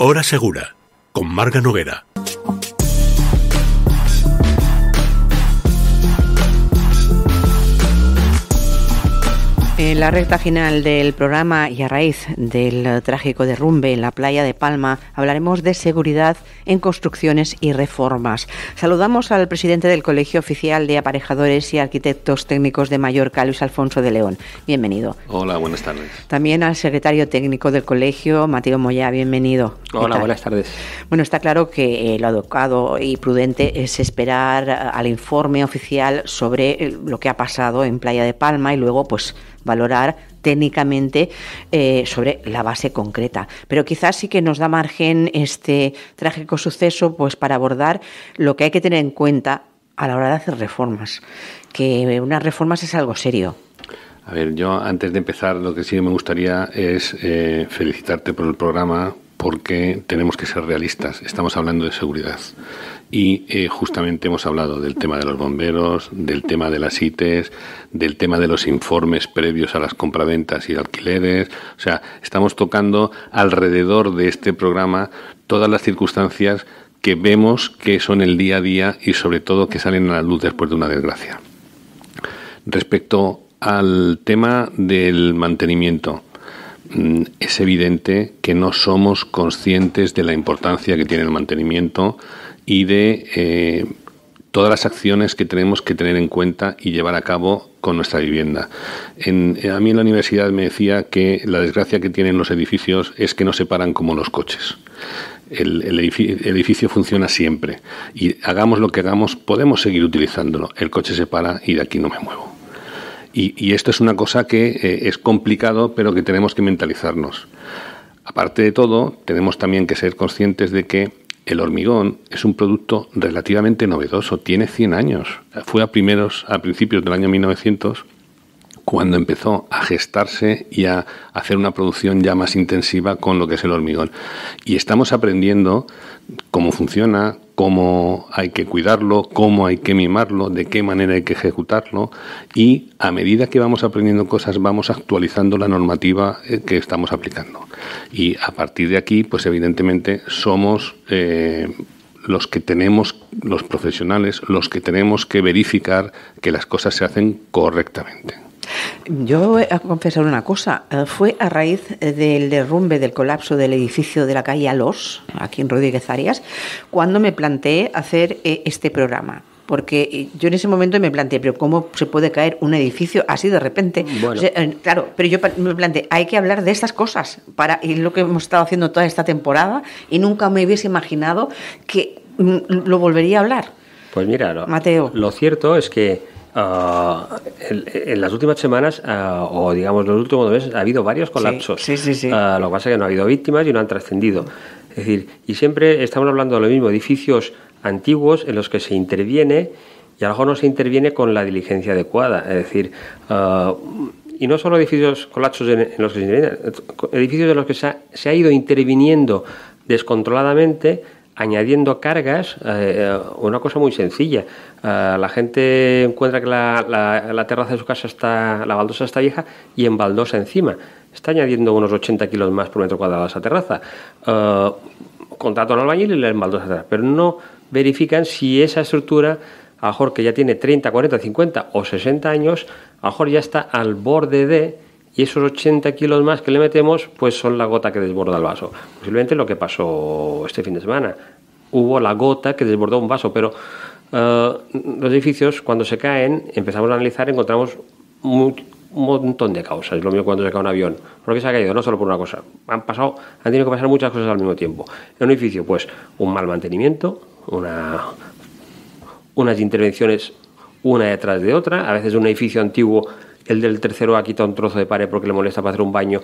Hora Segura, con Marga Noguera. En la recta final del programa y a raíz del trágico derrumbe en la playa de Palma, hablaremos de seguridad en construcciones y reformas. Saludamos al presidente del Colegio Oficial de Aparejadores y Arquitectos Técnicos de Mallorca, Luis Alfonso de León. Bienvenido. Hola, buenas tardes. También al secretario técnico del colegio, Mateo Moyá. Bienvenido. Hola, buenas tardes. Bueno, está claro que lo adecuado y prudente es esperar al informe oficial sobre lo que ha pasado en Playa de Palma y luego, pues, valorar técnicamente sobre la base concreta. Pero quizás sí que nos da margen este trágico suceso, pues, para abordar lo que hay que tener en cuenta a la hora de hacer reformas, que unas reformas es algo serio. A ver, yo antes de empezar lo que sí me gustaría es felicitarte por el programa, porque tenemos que ser realistas. Estamos hablando de seguridad y justamente hemos hablado del tema de los bomberos, del tema de las ITES, del tema de los informes previos a las compraventas y alquileres. O sea, estamos tocando alrededor de este programa todas las circunstancias que vemos que son el día a día y sobre todo que salen a la luz después de una desgracia. Respecto al tema del mantenimiento, es evidente que no somos conscientes de la importancia que tiene el mantenimiento y de todas las acciones que tenemos que tener en cuenta y llevar a cabo con nuestra vivienda. A mí en la universidad me decía que la desgracia que tienen los edificios es que no se paran como los coches. El edificio funciona siempre y hagamos lo que hagamos, podemos seguir utilizándolo. El coche se para y de aquí no me muevo. Y esto es una cosa que es complicado, pero que tenemos que mentalizarnos. Aparte de todo, tenemos también que ser conscientes de que el hormigón es un producto relativamente novedoso, tiene 100 años. Fue a principios del año 1900 cuando empezó a gestarse y a hacer una producción ya más intensiva con lo que es el hormigón. Y estamos aprendiendo cómo funciona, cómo hay que cuidarlo, cómo hay que mimarlo, de qué manera hay que ejecutarlo, y a medida que vamos aprendiendo cosas vamos actualizando la normativa que estamos aplicando. Y a partir de aquí, pues evidentemente somos los que tenemos, los profesionales, los que tenemos que verificar que las cosas se hacen correctamente. Yo voy a confesar una cosa. Fue a raíz del derrumbe, del colapso del edificio de la calle Alós, aquí en Rodríguez Arias, cuando me planteé hacer este programa. Porque yo en ese momento me planteé, pero ¿cómo se puede caer un edificio así de repente? Bueno. O sea, claro, pero yo me planteé, hay que hablar de estas cosas, y lo que hemos estado haciendo toda esta temporada, y nunca me hubiese imaginado que lo volvería a hablar. Pues mira, Mateo. Lo cierto es que en las últimas semanas, o digamos los últimos meses, ha habido varios colapsos. Sí. Lo que pasa es que no ha habido víctimas y no han trascendido. Es decir, y siempre estamos hablando de lo mismo, edificios antiguos en los que se interviene y a lo mejor no se interviene con la diligencia adecuada. Es decir, y no solo edificios colapsos en los que se interviene, edificios en los que se ha ido interviniendo descontroladamente, añadiendo cargas, una cosa muy sencilla. La gente encuentra que la terraza de su casa la baldosa está vieja y embaldosa encima. Está añadiendo unos 80 kilos más por metro cuadrado a esa terraza. Contrata un albañil y le embaldosa, pero no verifican si esa estructura, a lo mejor que ya tiene 30, 40, 50 o 60 años, a lo mejor ya está al borde de... Y esos 80 kilos más que le metemos, pues son la gota que desborda el vaso. Posiblemente lo que pasó este fin de semana. Hubo la gota que desbordó un vaso, pero los edificios, cuando se caen, empezamos a analizar, encontramos un montón de causas. Es lo mismo cuando se cae un avión. ¿Por qué se ha caído? No solo por una cosa. Han tenido que pasar muchas cosas al mismo tiempo. En un edificio, pues, un mal mantenimiento, unas intervenciones una detrás de otra. A veces un edificio antiguo, el del tercero ha quitado un trozo de pared porque le molesta para hacer un baño,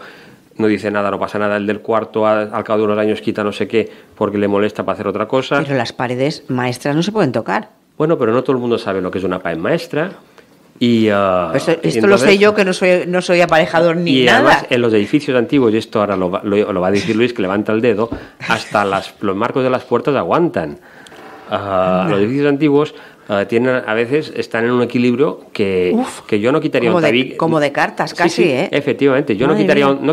no dice nada, no pasa nada. El del cuarto al cabo de unos años quita no sé qué porque le molesta para hacer otra cosa. Pero las paredes maestras no se pueden tocar. Bueno, pero no todo el mundo sabe lo que es una pared maestra. Y esto entonces, lo sé yo, que no soy aparejador ni y nada. Además, en los edificios antiguos, y esto ahora lo va a decir Luis, que levanta el dedo, hasta los marcos de las puertas aguantan. Los edificios antiguos, a veces están en un equilibrio que yo no quitaría un tabique. Como de cartas, casi, sí, efectivamente. Yo no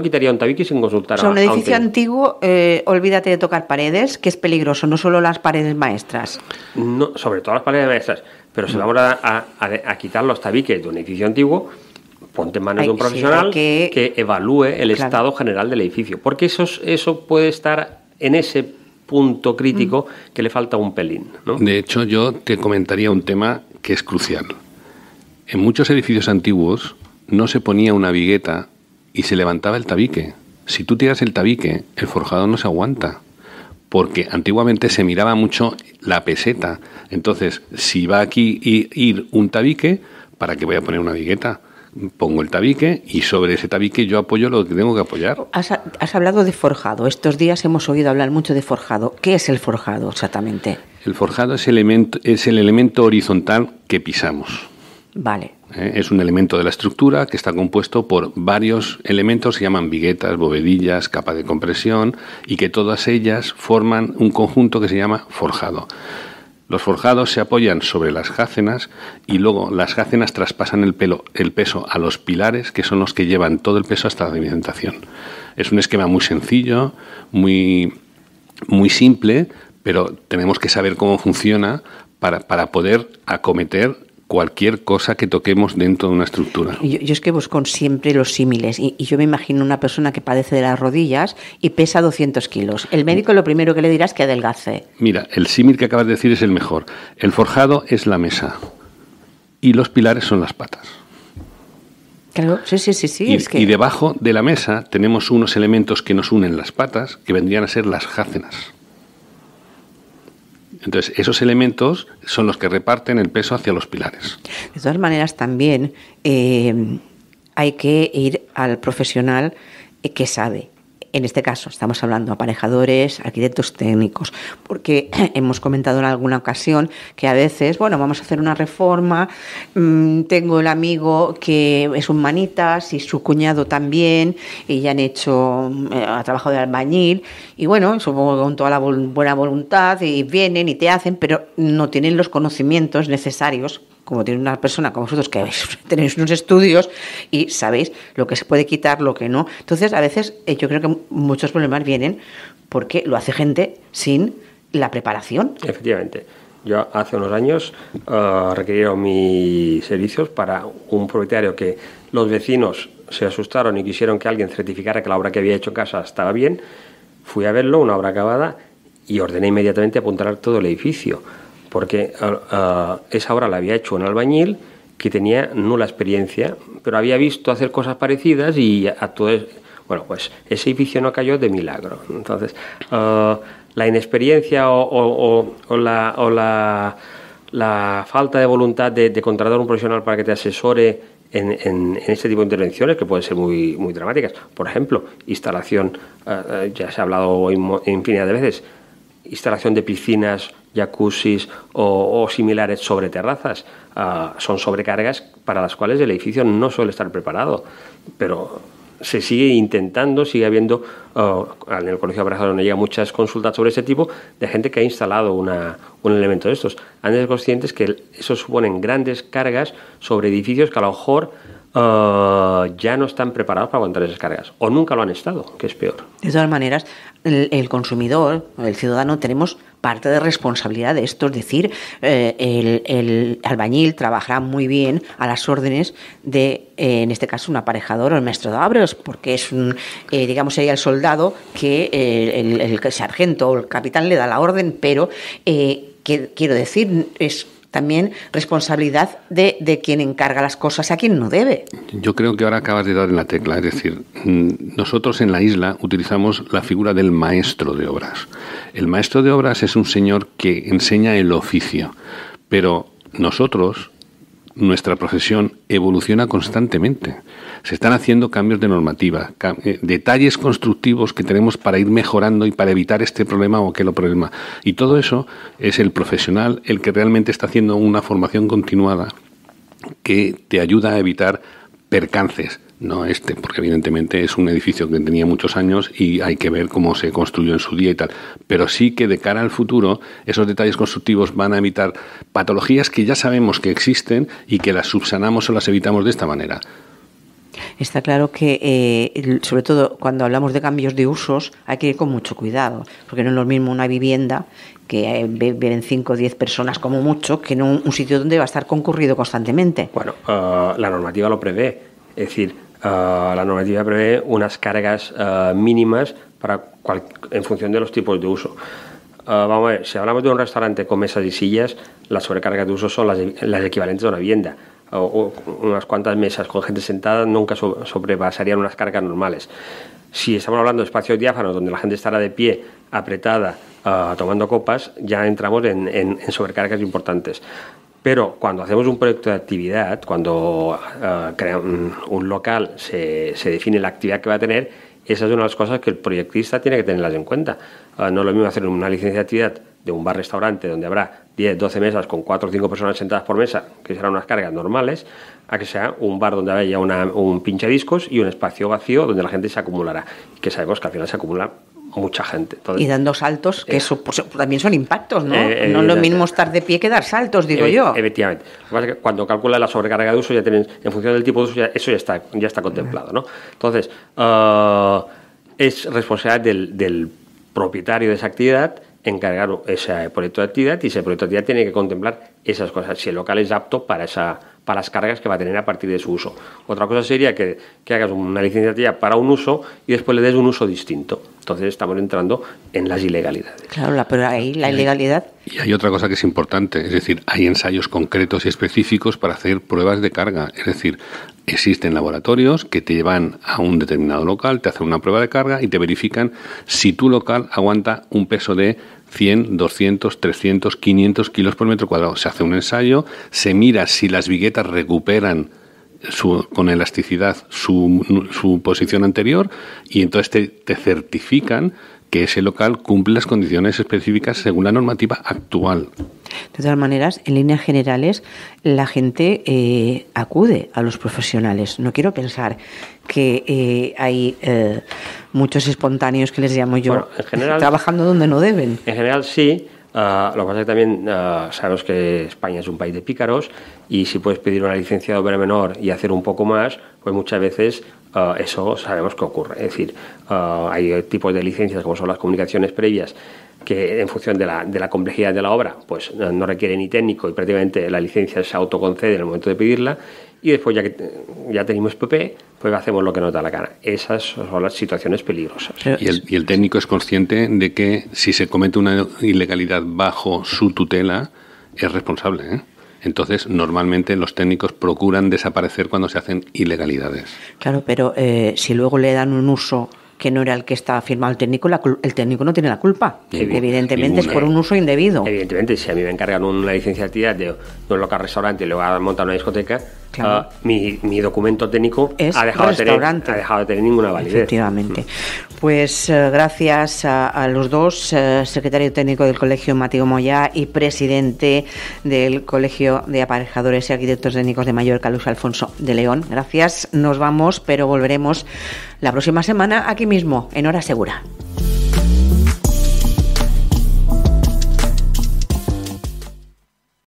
quitaría un tabique sin consultar un edificio antiguo, olvídate de tocar paredes, que es peligroso, no solo las paredes maestras. No, sobre todo las paredes maestras. Pero si vamos a quitar los tabiques de un edificio antiguo, ponte en manos de un profesional que evalúe el estado general del edificio. Porque eso puede estar en ese punto crítico que le falta un pelín, ¿no? De hecho, yo te comentaría un tema que es crucial. En muchos edificios antiguos no se ponía una vigueta y se levantaba el tabique. Si tú tiras el tabique, el forjado no se aguanta. Porque antiguamente se miraba mucho la peseta. Entonces, si va aquí ir un tabique, ¿para qué voy a poner una vigueta? Pongo el tabique y sobre ese tabique yo apoyo lo que tengo que apoyar. Has hablado de forjado. Estos días hemos oído hablar mucho de forjado. ¿Qué es el forjado exactamente? El forjado es el elemento horizontal que pisamos. Vale. Es un elemento de la estructura que está compuesto por varios elementos que se llaman viguetas, bovedillas, capa de compresión, y que todas ellas forman un conjunto que se llama forjado. Los forjados se apoyan sobre las jácenas y luego las jácenas traspasan el peso a los pilares, que son los que llevan todo el peso hasta la cimentación. Es un esquema muy sencillo, muy simple, pero tenemos que saber cómo funciona para poder acometer cualquier cosa que toquemos dentro de una estructura. Yo es que busco siempre los símiles y yo me imagino una persona que padece de las rodillas y pesa 200 kilos. El médico lo primero que le dirá es que adelgace. Mira, el símil que acabas de decir es el mejor. El forjado es la mesa y los pilares son las patas. Claro, sí. Y debajo de la mesa tenemos unos elementos que nos unen las patas, que vendrían a ser las jácenas. Entonces, esos elementos son los que reparten el peso hacia los pilares. De todas maneras, también hay que ir al profesional que sabe. En este caso, estamos hablando de aparejadores, arquitectos técnicos, porque hemos comentado en alguna ocasión que a veces, vamos a hacer una reforma, tengo el amigo que es un manitas y su cuñado también, y ya han hecho, ha trabajado de albañil, y supongo que con toda la buena voluntad, y vienen y te hacen, pero no tienen los conocimientos necesarios, como tiene una persona como vosotros que tenéis unos estudios y sabéis lo que se puede quitar, lo que no. Entonces, a veces yo creo que muchos problemas vienen porque lo hace gente sin la preparación. Efectivamente. Yo hace unos años requirieron mis servicios para un propietario que los vecinos se asustaron y quisieron que alguien certificara que la obra que había hecho en casa estaba bien. Fui a verlo, una obra acabada, y ordené inmediatamente apuntalar todo el edificio. Porque esa obra la había hecho un albañil que tenía nula experiencia, pero había visto hacer cosas parecidas y pues ese edificio no cayó de milagro. Entonces, la inexperiencia o la falta de voluntad de contratar a un profesional para que te asesore en este tipo de intervenciones, que pueden ser muy, muy dramáticas. Por ejemplo, instalación, ya se ha hablado infinidad de veces, instalación de piscinas, jacuzzis o similares sobre terrazas, son sobrecargas para las cuales el edificio no suele estar preparado, pero se sigue intentando, sigue habiendo, en el Colegio de Aparejadores no llega muchas consultas sobre ese tipo de gente que ha instalado un elemento de estos. Han de ser conscientes que eso suponen grandes cargas sobre edificios que a lo mejor ya no están preparados para aguantar esas cargas, o nunca lo han estado, que es peor. De todas maneras, el consumidor, el ciudadano, tenemos parte de responsabilidad de esto, es decir, el albañil trabajará muy bien a las órdenes de, en este caso, un aparejador o el maestro de obras, porque es sería el soldado que el sargento o el capitán le da la orden, pero quiero decir, es también responsabilidad de quien encarga las cosas a quien no debe. Yo creo que ahora acabas de dar en la tecla, es decir, nosotros en la isla utilizamos la figura del maestro de obras. El maestro de obras es un señor que enseña el oficio, pero nosotros, nuestra profesión, evoluciona constantemente. Se están haciendo cambios de normativa, detalles constructivos que tenemos para ir mejorando y para evitar este problema o aquel problema. Y todo eso es el profesional el que realmente está haciendo una formación continuada que te ayuda a evitar percances no este, porque evidentemente es un edificio que tenía muchos años y hay que ver cómo se construyó en su día y tal. Pero sí que de cara al futuro, esos detalles constructivos van a evitar patologías que ya sabemos que existen y que las subsanamos o las evitamos de esta manera. Está claro que, sobre todo cuando hablamos de cambios de usos, hay que ir con mucho cuidado, porque no es lo mismo una vivienda que viven 5 o 10 personas como mucho, que en un sitio donde va a estar concurrido constantemente. Bueno, la normativa lo prevé, es decir, la normativa prevé unas cargas mínimas en función de los tipos de uso. Vamos a ver, si hablamos de un restaurante con mesas y sillas, las sobrecargas de uso son las equivalentes a una vivienda. O unas cuantas mesas con gente sentada nunca sobrepasarían unas cargas normales. Si estamos hablando de espacios diáfanos donde la gente estará de pie, apretada, tomando copas, ya entramos en sobrecargas importantes. Pero cuando hacemos un proyecto de actividad, cuando un local se define la actividad que va a tener, esa es una de las cosas que el proyectista tiene que tenerlas en cuenta. No es lo mismo hacer una licencia de actividad de un bar-restaurante donde habrá 10, 12 mesas con 4 o 5 personas sentadas por mesa, que serán unas cargas normales, a que sea un bar donde haya un pinchadiscos y un espacio vacío donde la gente se acumulará. Que sabemos que al final se acumula mucha gente. Entonces, y dando saltos, que eso pues, también son impactos, ¿no? No es lo mismo estar de pie que dar saltos, digo yo. Efectivamente. Lo que pasa es que cuando calcula la sobrecarga de uso, ya tienen, en función del tipo de uso, eso ya está contemplado, ¿no? Entonces, es responsabilidad del propietario de esa actividad encargar ese proyecto de actividad, y ese proyecto de actividad tiene que contemplar esas cosas, si el local es apto para las cargas que va a tener a partir de su uso. Otra cosa sería que hagas una licencia de actividad para un uso y después le des un uso distinto. Entonces estamos entrando en las ilegalidades. Claro, pero ahí la ilegalidad... Y hay otra cosa que es importante, es decir, hay ensayos concretos y específicos para hacer pruebas de carga. Es decir, existen laboratorios que te llevan a un determinado local, te hacen una prueba de carga y te verifican si tu local aguanta un peso de 100, 200, 300, 500 kilos por metro cuadrado. Se hace un ensayo, se mira si las viguetas recuperan con elasticidad su posición anterior, y entonces te certifican que ese local cumple las condiciones específicas según la normativa actual. De todas maneras, en líneas generales, la gente acude a los profesionales. No quiero pensar que hay muchos espontáneos, que les llamo yo, bueno, en general, trabajando donde no deben. En general sí. Lo que pasa es que también sabemos que España es un país de pícaros, y si puedes pedir una licencia de obra menor y hacer un poco más, pues muchas veces eso sabemos que ocurre. Es decir, hay tipos de licencias como son las comunicaciones previas, que en función de la complejidad de la obra pues no requiere ni técnico, y prácticamente la licencia se autoconcede en el momento de pedirla, y después ya tenemos PP, pues hacemos lo que nos da la gana. Esas son las situaciones peligrosas. Y el técnico es consciente de que si se comete una ilegalidad bajo su tutela, es responsable, ¿eh? Entonces, normalmente los técnicos procuran desaparecer cuando se hacen ilegalidades. Claro, pero si luego le dan un uso que no era el que estaba firmado el técnico no tiene la culpa. Evidentemente es por un uso indebido. Evidentemente, si a mí me encargan una licencia de actividad de un local restaurante y luego a montar una discoteca, claro, mi documento técnico ha dejado de tener ninguna validez. Efectivamente. Pues gracias a los dos, secretario técnico del Colegio Mateo Moyá y presidente del Colegio de Aparejadores y Arquitectos Técnicos de Mallorca, Luis Alfonso de León. Gracias, nos vamos, pero volveremos la próxima semana aquí mismo, en Hora Segura.